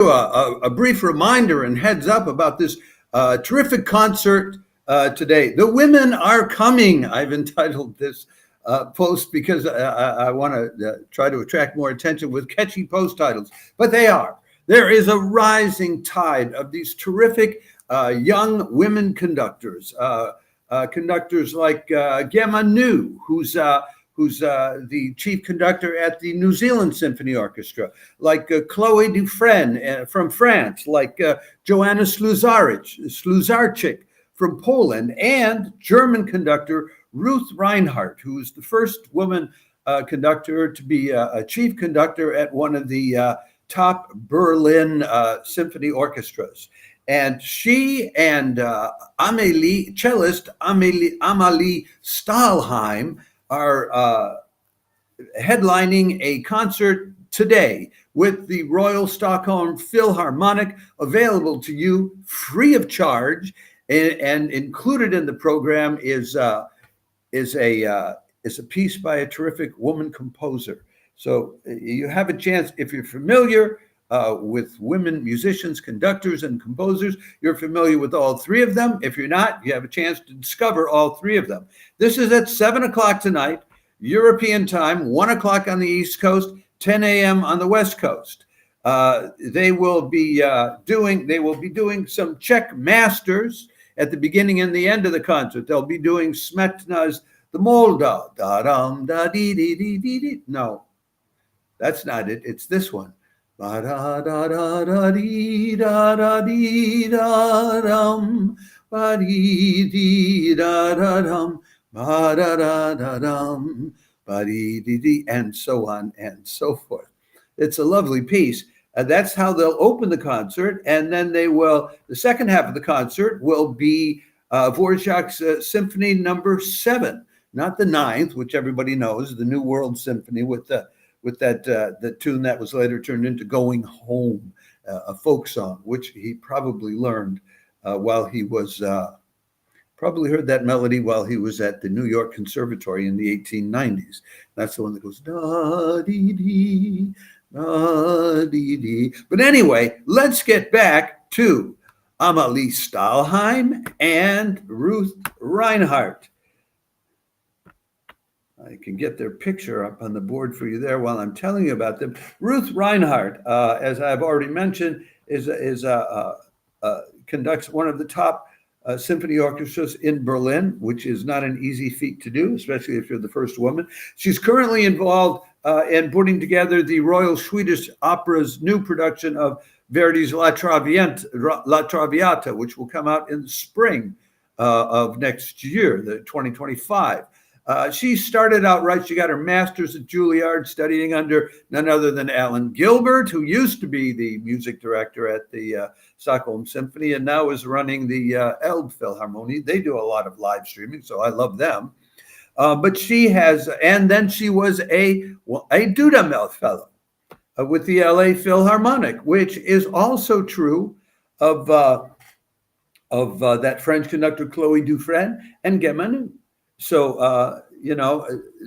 A brief reminder and heads up about this terrific concert today. The women are coming. I've entitled this post because I want to try to attract more attention with catchy post titles, but they are. There is a rising tide of these terrific young women conductors, conductors like Gemma Neue, who's the chief conductor at the New Zealand Symphony Orchestra, like Chloe Dufresne from France, like Joanna Sluzarczyk from Poland, and German conductor Ruth Reinhardt, who is the first woman conductor to be a chief conductor at one of the top Berlin symphony orchestras. And she and cellist Amalie Stalheim are headlining a concert today with the Royal Stockholm Philharmonic, available to you free of charge, and included in the program is a piece by a terrific woman composer. So you have a chance, if you're familiar with women musicians, conductors, and composers, you're familiar with all three of them. If you're not, you have a chance to discover all three of them. This is at 7 o'clock tonight, European time, 1 o'clock on the East Coast, 10 a.m. on the West Coast. They will be doing some Czech masters at the beginning and the end of the concert. They'll be doing Smetana's The Moldau. Da-dum, da-dee-dee-dee-dee-dee. No, that's not it. It's this one. Ba-da-da-da-da-dee-da-da-dee-da-dum, ba-dee-dee-da-da-dum, ba-da-da-da-dum, ba-dee-dee-dee, and so on and so forth. It's a lovely piece. That's how they'll open the concert, and then the second half of the concert will be Dvorak's Symphony Number 7, not the 9th, which everybody knows, the New World Symphony with that the tune that was later turned into Going Home, a folk song, which he probably learned while he was probably heard that melody while he was at the New York Conservatory in the 1890s. That's the one that goes da dee dee da dee dee. But anyway, let's get back to Amalie Stalheim and Ruth Reinhardt. I can get their picture up on the board for you there while I'm telling you about them. Ruth Reinhardt, as I've already mentioned, conducts one of the top symphony orchestras in Berlin, which is not an easy feat to do, especially if you're the first woman. She's currently involved in putting together the Royal Swedish Opera's new production of Verdi's La Traviata, which will come out in the spring of next year, the 2025. She started out right. She got her master's at Juilliard, studying under none other than Alan Gilbert, who used to be the music director at the Stockholm Symphony and now is running the Elbphilharmonie. They do a lot of live streaming, so I love them. But she has, and then she was a Dudamel Fellow with the LA Philharmonic, which is also true of that French conductor Chloe Dufresne and Gemma Neue. So,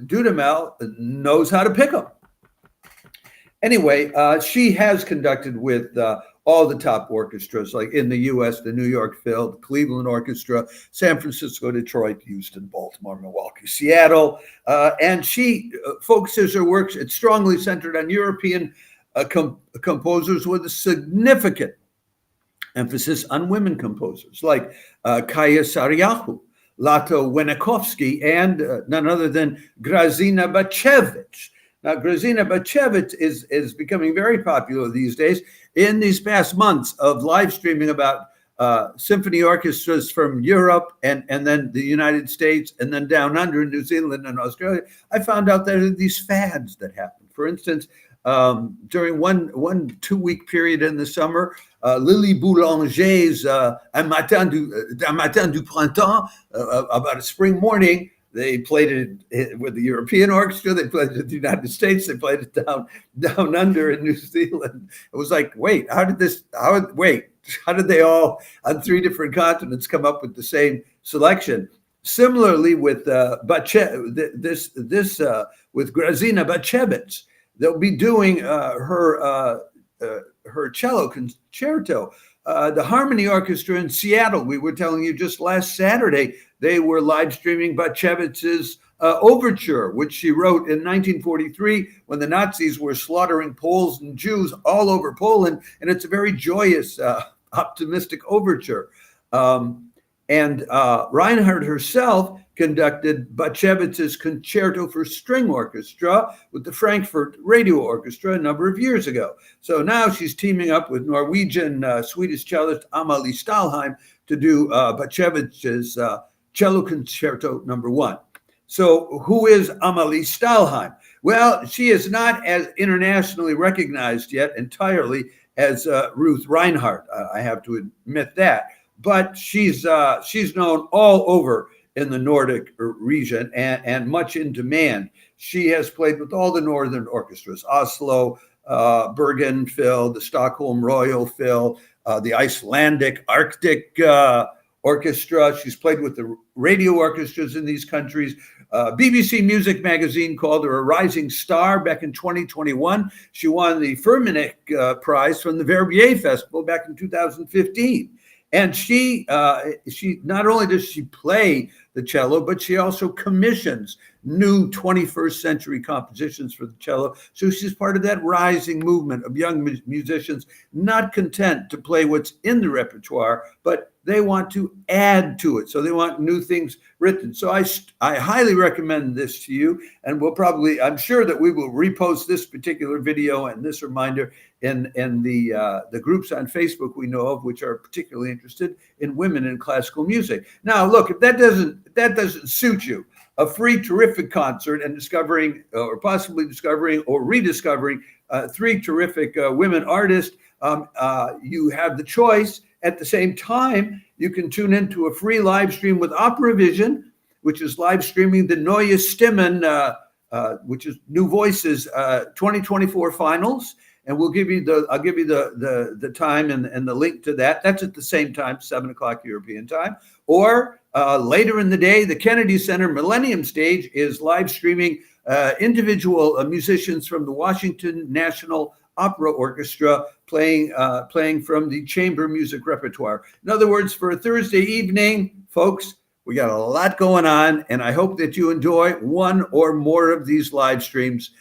Dudamel knows how to pick them. Anyway, she has conducted with all the top orchestras, like in the U.S., the New York Phil, the Cleveland Orchestra, San Francisco, Detroit, Houston, Baltimore, Milwaukee, Seattle. And she focuses her works, it's strongly centered on European composers with a significant emphasis on women composers, like Kaija Saariaho, Lato Wieniawski, and none other than Grazyna Bacewicz. Now, Grazyna Bacewicz is becoming very popular these days. In these past months of live streaming about symphony orchestras from Europe and then the United States and then down under in New Zealand and Australia, I found out there are these fads that happen. For instance, during one 2-week period in the summer, Lily Boulanger's Un matin du printemps, about a spring morning, they played it with the European Orchestra, they played it in the United States, they played it down under in New Zealand. It was like, wait, how did they all on 3 different continents come up with the same selection? Similarly with with Grazyna Bacewicz, they'll be doing her her cello concerto. The Harmony Orchestra in Seattle, we were telling you just last Saturday, they were live streaming Bacewicz's overture, which she wrote in 1943 when the Nazis were slaughtering Poles and Jews all over Poland. And it's a very joyous, optimistic overture. And Reinhardt herself conducted Bacewicz's Concerto for String Orchestra with the Frankfurt Radio Orchestra a number of years ago. So now she's teaming up with Norwegian Swedish cellist Amalie Stalheim to do Bacewicz's Cello Concerto No. 1. So who is Amalie Stalheim? Well, she is not as internationally recognized yet entirely as Ruth Reinhardt. I have to admit that. But she's known all over in the Nordic region and much in demand. She has played with all the northern orchestras, Oslo, Bergen Phil, the Stockholm Royal Phil, the Icelandic Arctic Orchestra. She's played with the radio orchestras in these countries. BBC Music Magazine called her a rising star back in 2021. She won the Firmenich Prize from the Verbier Festival back in 2015. And she not only does she play the cello, but she also commissions new 21st century compositions for the cello. So she's part of that rising movement of young musicians, not content to play what's in the repertoire, but they want to add to it. So they want new things written. So I highly recommend this to you. And I'm sure that we will repost this particular video and this reminder in the groups on Facebook we know of, which are particularly interested in women in classical music. Now, look, if that doesn't suit you, a free terrific concert and discovering or possibly discovering or rediscovering 3 terrific women artists, you have the choice. At the same time, you can tune into a free live stream with Opera Vision, which is live streaming the Neue Stimmen, which is New Voices 2024 finals. And I'll give you the time and the link to that. That's at the same time, 7 o'clock European time. Or later in the day, the Kennedy Center Millenium stage is live streaming individual musicians from the Washington National Opera Orchestra playing from the chamber music repertoire. In other words, for a Thursday evening, folks, we got a lot going on, and I hope that you enjoy one or more of these live streams.